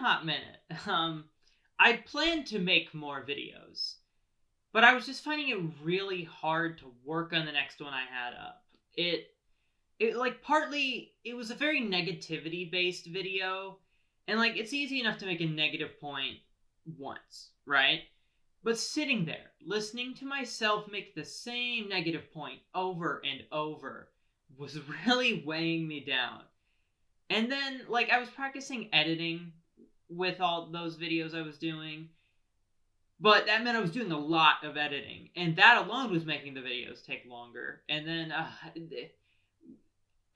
hot minute. I planned to make more videos, but I was just finding it really hard to work on the next one I had up. It like partly it was a very negativity based video, and like it's easy enough to make a negative point once, right? But sitting there listening to myself make the same negative point over and over was really weighing me down. And then like I was practicing editing with all those videos I was doing, but that meant I was doing a lot of editing, and that alone was making the videos take longer. And then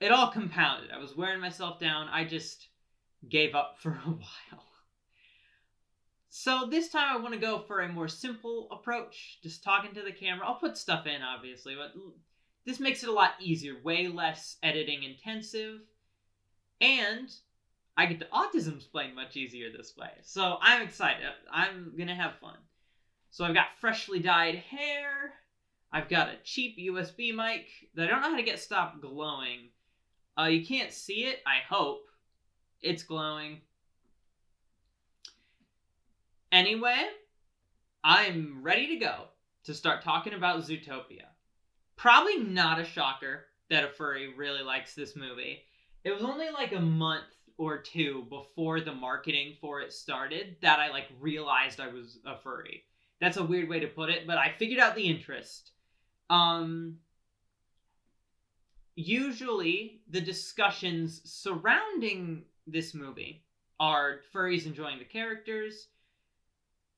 it all compounded. I was wearing myself down. I just gave up for a while. So this time I want to go for a more simple approach, just talking to the camera. I'll put stuff in, obviously, but this makes it a lot easier, way less editing intensive, and I get the autism explained much easier this way. So I'm excited. I'm going to have fun. So I've got freshly dyed hair. I've got a cheap USB mic that I don't know how to get stopped glowing. You can't see it, I hope. It's glowing. Anyway, I'm ready to go to start talking about Zootopia. Probably not a shocker that a furry really likes this movie. It was only like a month or two before the marketing for it started that I like realized I was a furry. That's a weird way to put it, but I figured out the interest. Usually the discussions surrounding this movie are furries enjoying the characters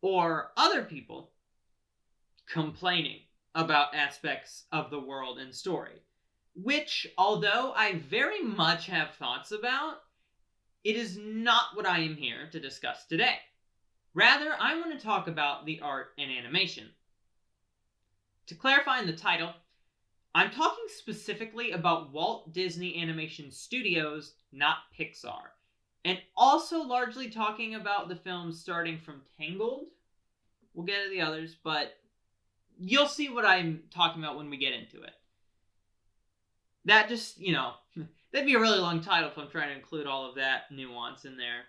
or other people complaining about aspects of the world and story, which, although I very much have thoughts about, it is not what I am here to discuss today. Rather, I want to talk about the art and animation. To clarify in the title, I'm talking specifically about Walt Disney Animation Studios, not Pixar, and also largely talking about the films starting from Tangled. We'll get to the others, but you'll see what I'm talking about when we get into it. That just, that'd be a really long title if I'm trying to include all of that nuance in there.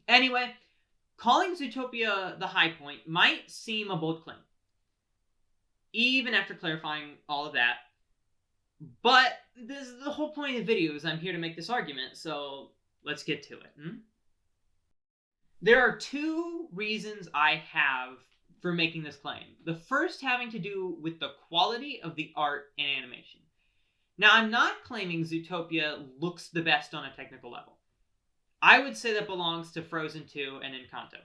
Anyway, calling Zootopia the Highpoint might seem a bold claim, even after clarifying all of that. But this is the whole point of the video, is I'm here to make this argument, so let's get to it. There are two reasons I have for making this claim. The first having to do with the quality of the art and animation. Now, I'm not claiming Zootopia looks the best on a technical level. I would say that belongs to Frozen 2 and Encanto.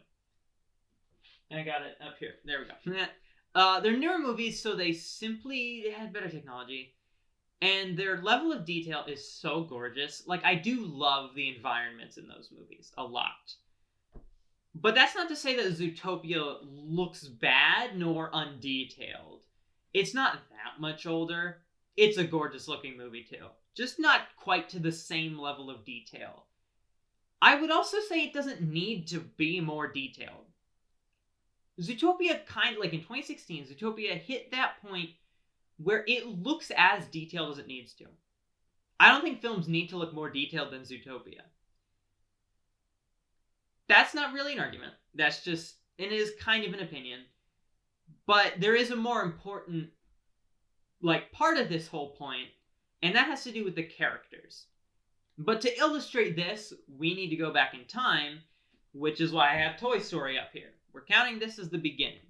I got it up here. There we go. They're newer movies, so they simply had better technology. And their level of detail is so gorgeous. Like, I do love the environments in those movies a lot. But that's not to say that Zootopia looks bad nor undetailed. It's not that much older. It's a gorgeous looking movie too. Just not quite to the same level of detail. I would also say it doesn't need to be more detailed. Zootopia kind of, like in 2016, Zootopia hit that point where it looks as detailed as it needs to. I don't think films need to look more detailed than Zootopia. That's not really an argument. That's just, it is kind of an opinion. But there is a more important, part of this whole point, and that has to do with the characters. But to illustrate this, we need to go back in time, which is why I have Toy Story up here. We're counting this as the beginning.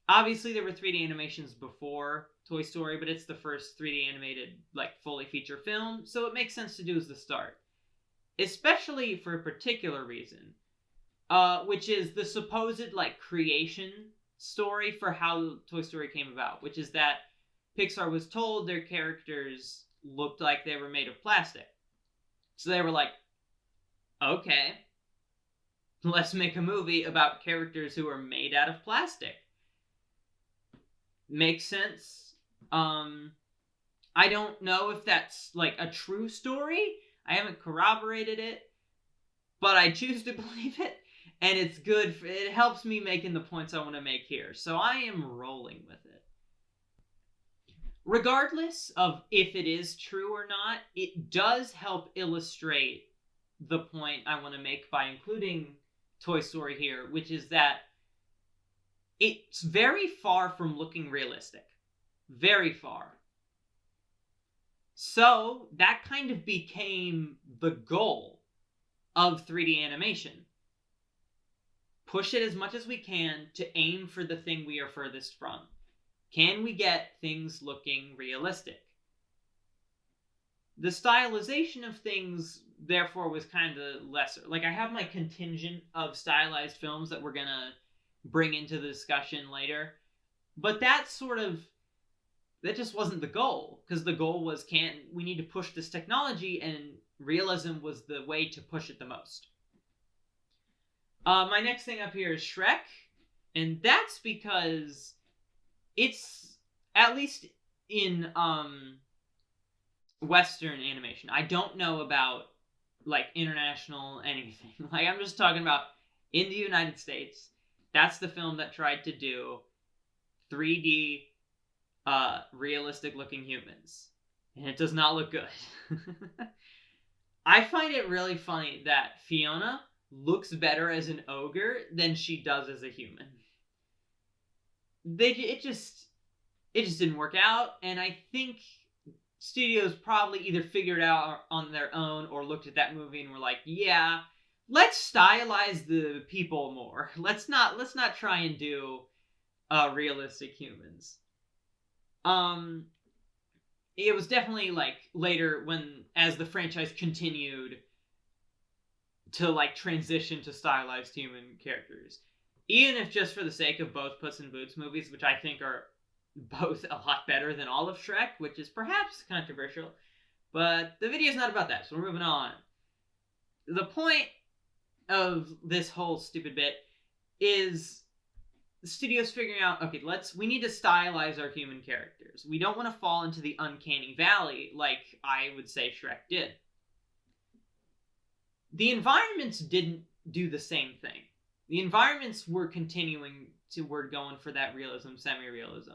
Obviously, there were 3D animations before Toy Story, but it's the first 3D animated, fully feature film, so it makes sense to do as the start. Especially for a particular reason, which is the supposed, creation story for how Toy Story came about, which is that Pixar was told their characters looked like they were made of plastic. So they were like, okay, let's make a movie about characters who are made out of plastic. Makes sense. I don't know if that's a true story. I haven't corroborated it, but I choose to believe it, and it's good. It helps me making the points I want to make here, so I am rolling with it. Regardless of if it is true or not, it does help illustrate the point I want to make by including Toy Story here, which is that it's very far from looking realistic. Very far. So that kind of became the goal of 3D animation. Push it as much as we can to aim for the thing we are furthest from. Can we get things looking realistic? The stylization of things, therefore, was kind of lesser. Like, I have my contingent of stylized films that we're going to bring into the discussion later. But that just wasn't the goal. Because the goal was, we need to push this technology, and realism was the way to push it the most. My next thing up here is Shrek. And that's because it's, at least in Western animation. I don't know about like international anything. Like, I'm just talking about in the United States. That's the film that tried to do 3D realistic looking humans. And it does not look good. I find it really funny that Fiona looks better as an ogre than she does as a human. It just didn't work out, and I think studios probably either figured out on their own or looked at that movie and were like, yeah, let's stylize the people more. Let's not try and do realistic humans. It was definitely like later as the franchise continued to like transition to stylized human characters. Even if just for the sake of both Puss in Boots movies, which I think are both a lot better than all of Shrek, which is perhaps controversial. But the video's not about that, so we're moving on. The point of this whole stupid bit is the studio's figuring out, okay, we need to stylize our human characters. We don't want to fall into the uncanny valley like I would say Shrek did. The environments didn't do the same thing. The environments were going for that realism, semi-realism.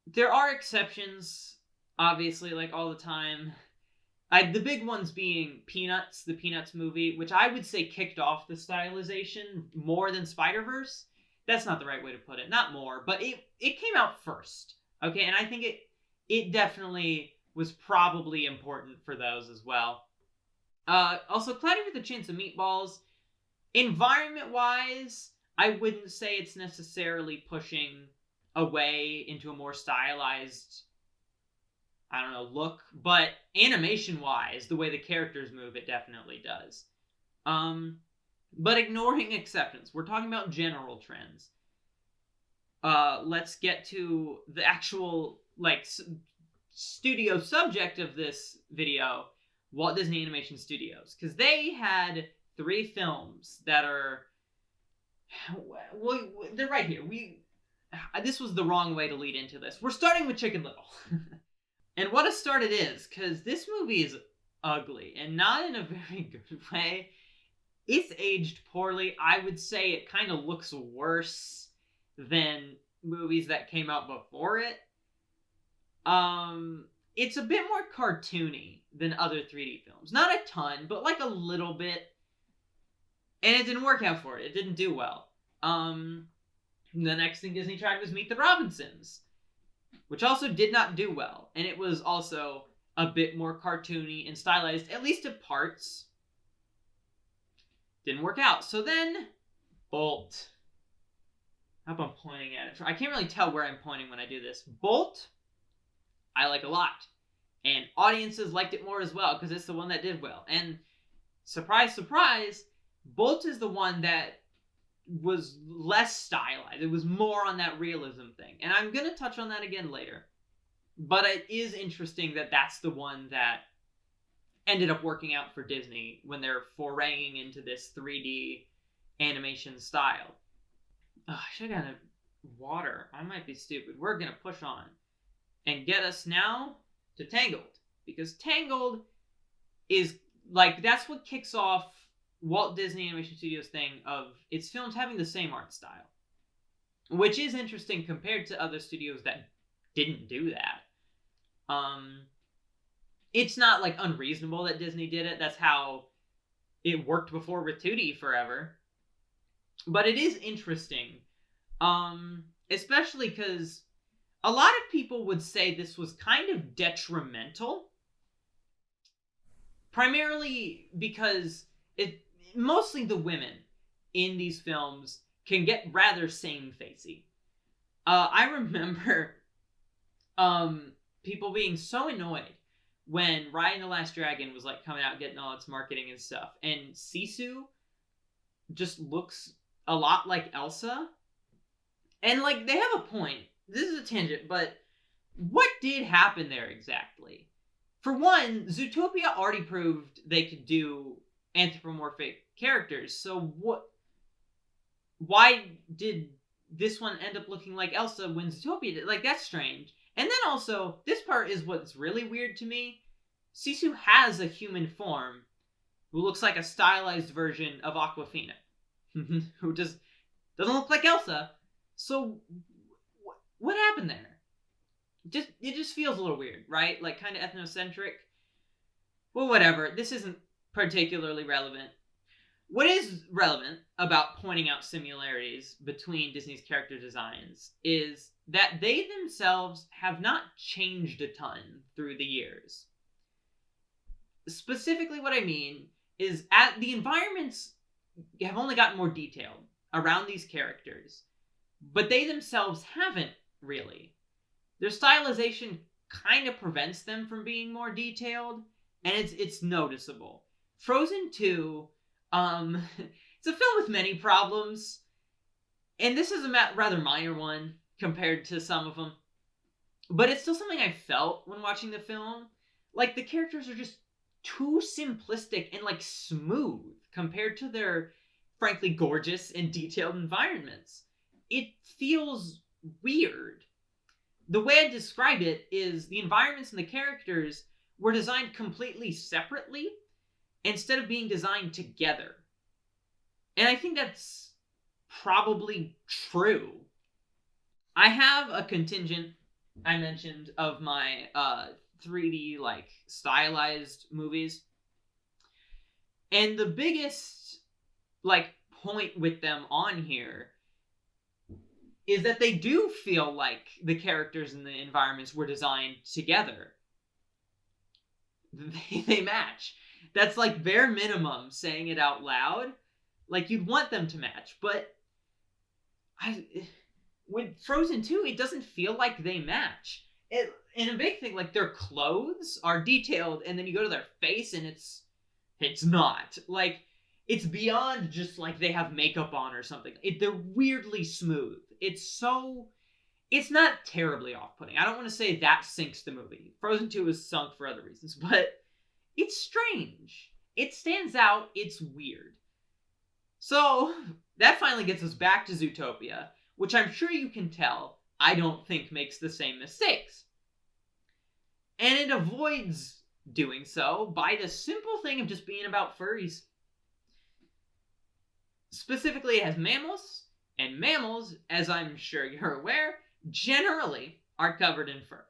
There are exceptions, obviously, like all the time. The big ones being Peanuts, the Peanuts movie, which I would say kicked off the stylization more than Spider-Verse. That's not the right way to put it. Not more, but it came out first. Okay, and I think it definitely was probably important for those as well. Also, Cloudy with a Chance of Meatballs, environment-wise, I wouldn't say it's necessarily pushing away into a more stylized, I don't know, look, but animation-wise, the way the characters move, it definitely does. But ignoring exceptions, we're talking about general trends. Let's get to the actual, like, studio subject of this video, Walt Disney Animation Studios, because they had 3 films that are, well, they're right here. This was the wrong way to lead into this. We're starting with Chicken Little. And what a start it is, because this movie is ugly, and not in a very good way. It's aged poorly. I would say it kind of looks worse than movies that came out before it. It's a bit more cartoony than other 3D films. Not a ton, but like a little bit. And it didn't work out for it. It didn't do well. The next thing Disney tried was Meet the Robinsons, which also did not do well. And it was also a bit more cartoony and stylized, at least at parts. Didn't work out. So then, Bolt. I hope I'm pointing at it. I can't really tell where I'm pointing when I do this. Bolt, I like a lot. And audiences liked it more as well, because it's the one that did well. And surprise, surprise, Bolt is the one that was less stylized. It was more on that realism thing. And I'm going to touch on that again later. But it is interesting that that's the one that ended up working out for Disney when they're foraying into this 3D animation style. I should have gotten water. I might be stupid. We're going to push on and get us now to Tangled. Because Tangled is, like, that's what kicks off Walt Disney Animation Studios thing of its films having the same art style. Which is interesting compared to other studios that didn't do that. It's not, like, unreasonable that Disney did it. That's how it worked before with 2D forever. But it is interesting, especially because a lot of people would say this was kind of detrimental, primarily because it mostly the women in these films can get rather same-facey. I remember people being so annoyed when Raya and the Last Dragon was like coming out getting all its marketing and stuff, and Sisu just looks a lot like Elsa. And like they have a point. This is a tangent, but what did happen there exactly? For one, Zootopia already proved they could do anthropomorphic characters. So why did this one end up looking like Elsa when Zootopia did? Like, that's strange. And then also, this part is what's really weird to me. Sisu has a human form who looks like a stylized version of Aquafina, who just doesn't look like Elsa. So, what happened there? It just feels a little weird, right? Like, kind of ethnocentric. Well, whatever. This isn't particularly relevant. What is relevant about pointing out similarities between Disney's character designs is that they themselves have not changed a ton through the years. Specifically, what I mean is the environments have only gotten more detailed around these characters, but they themselves haven't really. Their stylization kind of prevents them from being more detailed, and it's noticeable. Frozen 2, it's a film with many problems, and this is a rather minor one compared to some of them, but it's still something I felt when watching the film. Like, the characters are just too simplistic and like smooth compared to their frankly gorgeous and detailed environments. It feels weird. The way I describe it is the environments and the characters were designed completely separately instead of being designed together. And I think that's probably true. I have a contingent I mentioned of my 3D like stylized movies. And the biggest like point with them on here is that they do feel like the characters and the environments were designed together. They match. That's like bare minimum saying it out loud. Like, you'd want them to match, but with Frozen 2, it doesn't feel like they match. And a big thing, like, their clothes are detailed, and then you go to their face, and it's not. Like, it's beyond just, like, they have makeup on or something. They're weirdly smooth. It's not terribly off-putting. I don't want to say that sinks the movie. Frozen 2 is sunk for other reasons, but it's strange. It stands out. It's weird. So, that finally gets us back to Zootopia, which I'm sure you can tell I don't think makes the same mistakes. And it avoids doing so by the simple thing of just being about furries. Specifically, it has mammals, and mammals, as I'm sure you're aware, generally are covered in fur.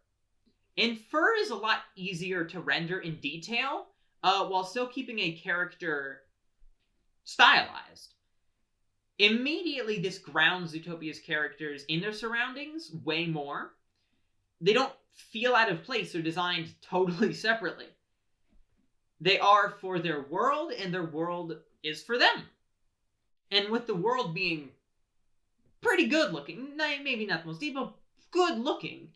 And fur is a lot easier to render in detail, while still keeping a character stylized. Immediately, this grounds Zootopia's characters in their surroundings way more. They don't feel out of place or designed totally separately. They are for their world, and their world is for them. And with the world being pretty good looking, maybe not the most deep, but good looking,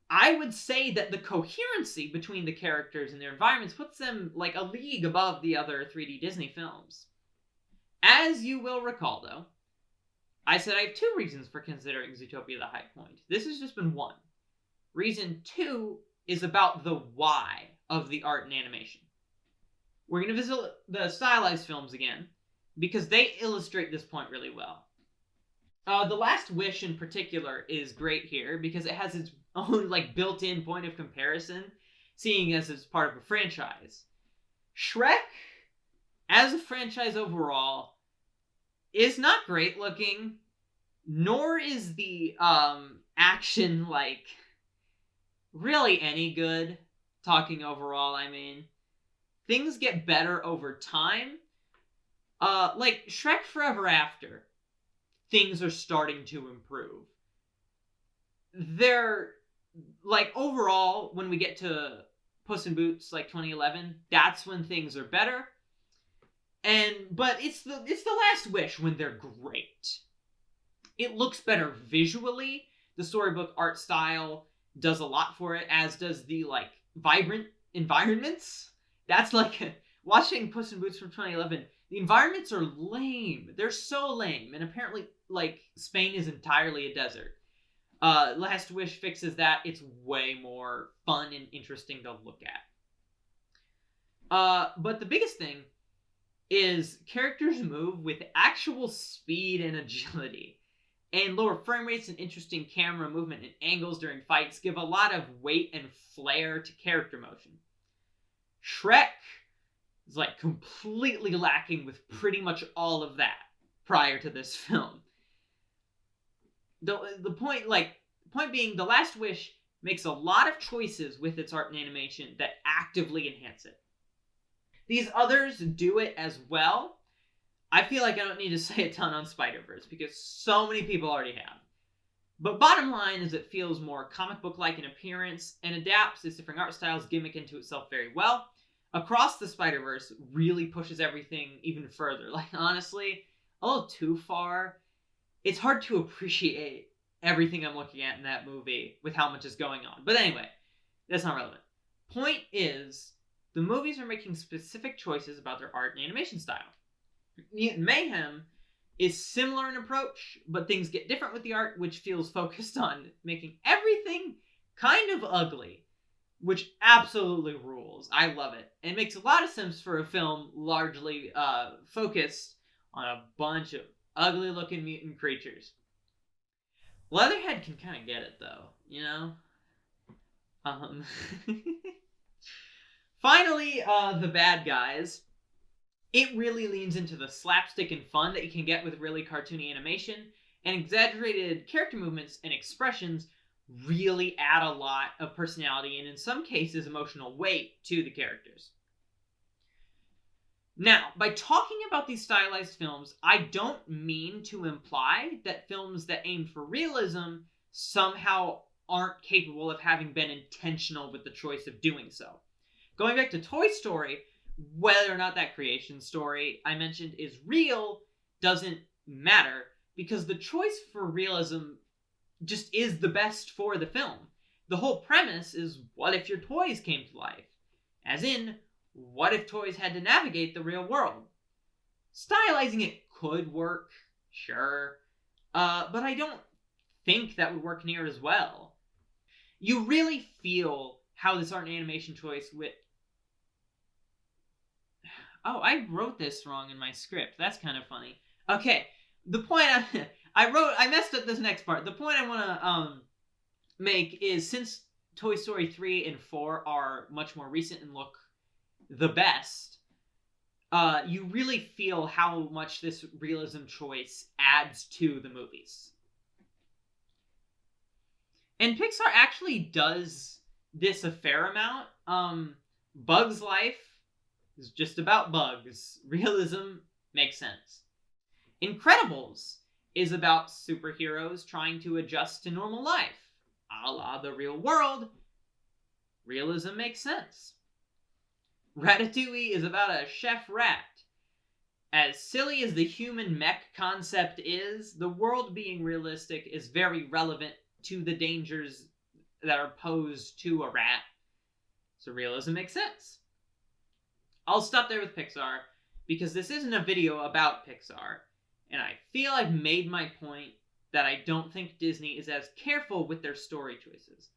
I would say that the coherency between the characters and their environments puts them like a league above the other 3D Disney films. As you will recall, though, I said I have 2 reasons for considering Zootopia the Highpoint. This has just been 1. Reason 2 is about the why of the art and animation. We're going to visit the stylized films again, because they illustrate this point really well. The Last Wish in particular is great here, because it has its own like built-in point of comparison, seeing as it's part of a franchise. Shrek, as a franchise overall, is not great looking, nor is the action like really any good. Talking overall, I mean, things get better over time, Like Shrek Forever After, things are starting to improve. They're like overall when we get to Puss in Boots like 2011, that's when things are better. But it's the Last Wish when they're great. It looks better visually. The storybook art style does a lot for it, as does the like vibrant environments. That's like watching Puss in Boots from 2011. The environments are lame. They're so lame, and apparently, like Spain is entirely a desert. Last Wish fixes that. It's way more fun and interesting to look at. But the biggest thing is characters move with actual speed and agility. And lower frame rates and interesting camera movement and angles during fights give a lot of weight and flair to character motion. Shrek is like completely lacking with pretty much all of that prior to this film. The point being, The Last Wish makes a lot of choices with its art and animation that actively enhance it. These others do it as well. I feel like I don't need to say a ton on Spider-Verse because so many people already have. But bottom line is it feels more comic book-like in appearance and adapts its different art styles gimmick into itself very well. Across the Spider-Verse really pushes everything even further. Like, honestly, a little too far. It's hard to appreciate everything I'm looking at in that movie with how much is going on. But anyway, that's not relevant. Point is, the movies are making specific choices about their art and animation style. Mutant Mayhem is similar in approach, but things get different with the art, which feels focused on making everything kind of ugly, which absolutely rules. I love it. And it makes a lot of sense for a film largely focused on a bunch of ugly-looking mutant creatures. Leatherhead can kind of get it, though, you know? Finally, the bad guys. It really leans into the slapstick and fun that you can get with really cartoony animation, and exaggerated character movements and expressions really add a lot of personality and, in some cases, emotional weight to the characters. Now, by talking about these stylized films, I don't mean to imply that films that aim for realism somehow aren't capable of having been intentional with the choice of doing so. Going back to Toy Story, whether or not that creation story I mentioned is real doesn't matter, because the choice for realism just is the best for the film. The whole premise is, what if your toys came to life? As in, what if toys had to navigate the real world? Stylizing it could work, sure, but I don't think that would work near as well. You really feel how this art and animation choice with... Oh, I wrote this wrong in my script. That's kind of funny. Okay, the point I messed up this next part. The point I want to make is, since Toy Story 3 and 4 are much more recent and look the best, you really feel how much this realism choice adds to the movies. And Pixar actually does this a fair amount. Bug's Life is just about bugs. Realism makes sense. Incredibles is about superheroes trying to adjust to normal life, a la the real world. Realism makes sense. Ratatouille is about a chef rat. As silly as the human mech concept is, the world being realistic is very relevant to the dangers that are posed to a rat. So realism makes sense. I'll stop there with Pixar, because this isn't a video about Pixar, and I feel I've made my point that I don't think Disney is as careful with their story choices.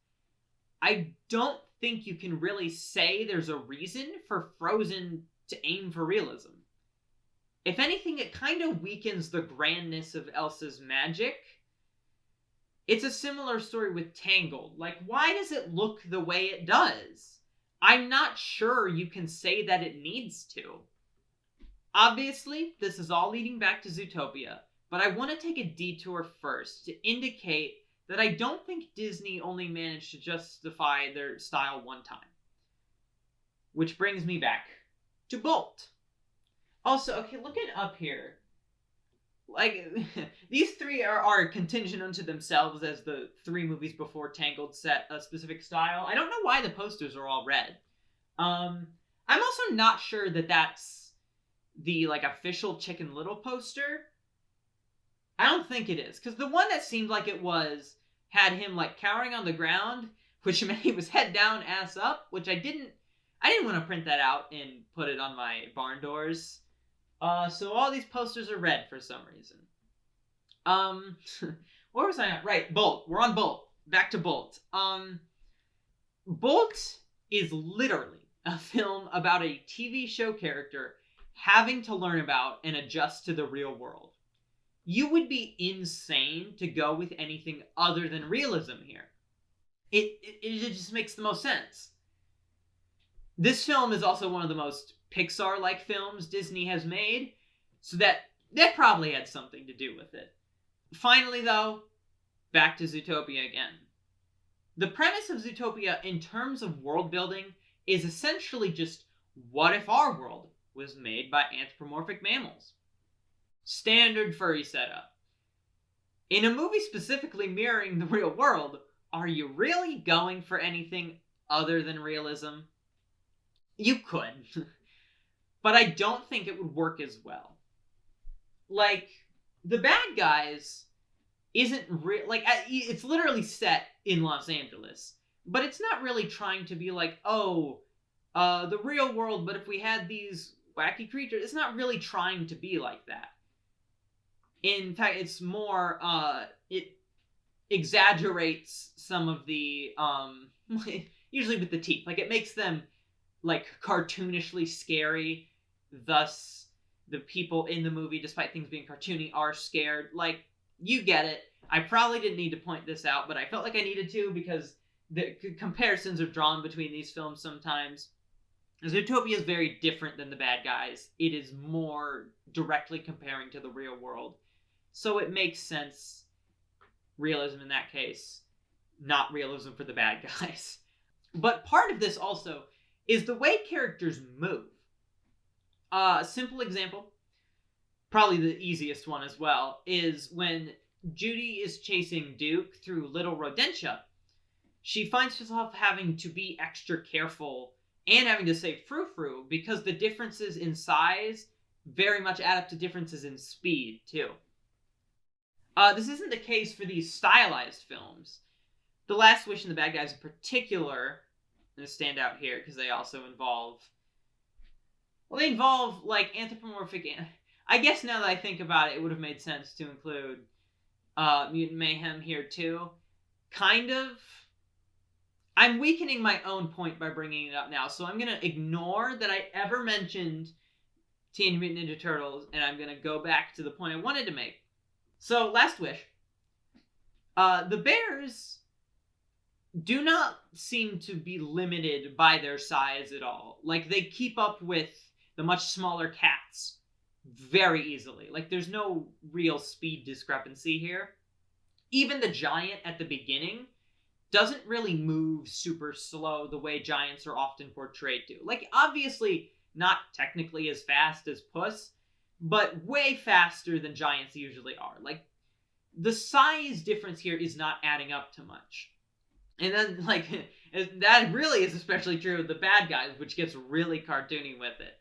I don't think you can really say there's a reason for Frozen to aim for realism. If anything, it kind of weakens the grandness of Elsa's magic. It's a similar story with Tangled. Like, why does it look the way it does? I'm not sure you can say that it needs to. Obviously, this is all leading back to Zootopia, but I want to take a detour first to indicate that I don't think Disney only managed to justify their style one time. Which brings me back to Bolt. Also, okay, looking up here, like these three are contingent unto themselves as the three movies before Tangled set a specific style. I don't know why the posters are all red. Um, I'm also not sure that that's the like official Chicken Little poster. I don't think it is, because the one that seemed like it was had him like cowering on the ground, which meant he was head down, ass up, which I didn't want to print that out and put it on my barn doors. So all these posters are red for some reason. Um, where was I at? Right, Bolt. We're on Bolt. Back to Bolt. Bolt is literally a film about a TV show character having to learn about and adjust to the real world. You would be insane to go with anything other than realism here. It just makes the most sense. This film is also one of the most Pixar-like films Disney has made, so that probably had something to do with it. Finally, though, back to Zootopia again. The premise of Zootopia, in terms of world building, is essentially just what if our world was made by anthropomorphic mammals? Standard furry setup. In a movie specifically mirroring the real world, are you really going for anything other than realism? You could, but I don't think it would work as well. Like, the bad guys isn't real. Like, it's literally set in Los Angeles, but it's not really trying to be like, oh, the real world, but if we had these wacky creatures, it's not really trying to be like that. In fact, it's more, it exaggerates some of the, usually with the teeth. Like, it makes them, like, cartoonishly scary, thus the people in the movie, despite things being cartoony, are scared. Like, you get it. I probably didn't need to point this out, but I felt like I needed to because the comparisons are drawn between these films sometimes. Zootopia is very different than The Bad Guys. It is more directly comparing to the real world. So it makes sense, realism in that case, not realism for The Bad Guys. But part of this also is the way characters move. A simple example, probably the easiest one as well, is when Judy is chasing Duke through Little Rodentia, she finds herself having to be extra careful and having to say frou frou because the differences in size very much add up to differences in speed, too. This isn't the case for these stylized films. The Last Wish and The Bad Guys in particular, I'm going to stand out here because they also involve, well, they involve, like, anthropomorphic, I guess now that I think about it, it would have made sense to include Mutant Mayhem here, too. Kind of. I'm weakening my own point by bringing it up now, so I'm going to ignore that I ever mentioned Teenage Mutant Ninja Turtles, and I'm going to go back to the point I wanted to make. So, Last Wish. The bears do not seem to be limited by their size at all. Like, they keep up with the much smaller cats very easily. Like, there's no real speed discrepancy here. Even the giant at the beginning doesn't really move super slow the way giants are often portrayed to. Like, obviously, not technically as fast as Puss, but way faster than giants usually are. Like, the size difference here is not adding up to much. And then, like, that really is especially true of The Bad Guys, which gets really cartoony with it.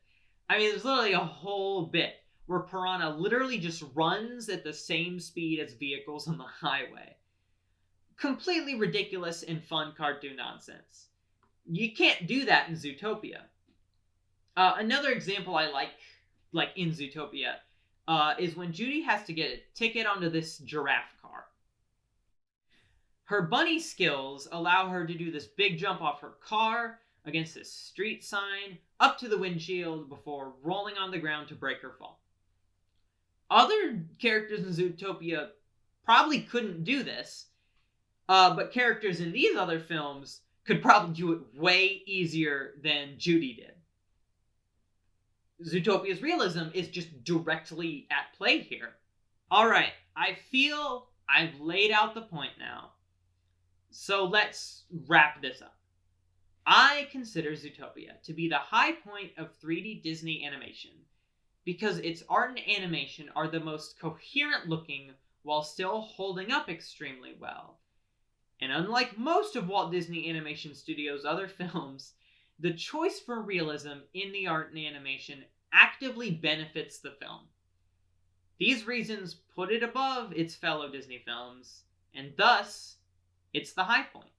I mean, there's literally a whole bit where Piranha literally just runs at the same speed as vehicles on the highway. Completely ridiculous and fun cartoon nonsense. You can't do that in Zootopia. Another example I like in Zootopia, is when Judy has to get a ticket onto this giraffe car. Her bunny skills allow her to do this big jump off her car against this street sign, up to the windshield before rolling on the ground to break her fall. Other characters in Zootopia probably couldn't do this, but characters in these other films could probably do it way easier than Judy did. Zootopia's realism is just directly at play here. Alright, I feel I've laid out the point now. So let's wrap this up. I consider Zootopia to be the high point of 3D Disney animation. because its art and animation are the most coherent looking while still holding up extremely well. And unlike most of Walt Disney Animation Studios' other films, the choice for realism in the art and animation actively benefits the film. These reasons put it above its fellow Disney films, and thus, it's the high point.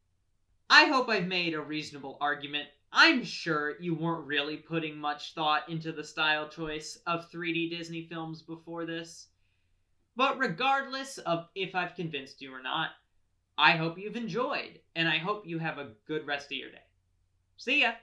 I hope I've made a reasonable argument. I'm sure you weren't really putting much thought into the style choice of 3D Disney films before this. But regardless of if I've convinced you or not, I hope you've enjoyed, and I hope you have a good rest of your day. See ya!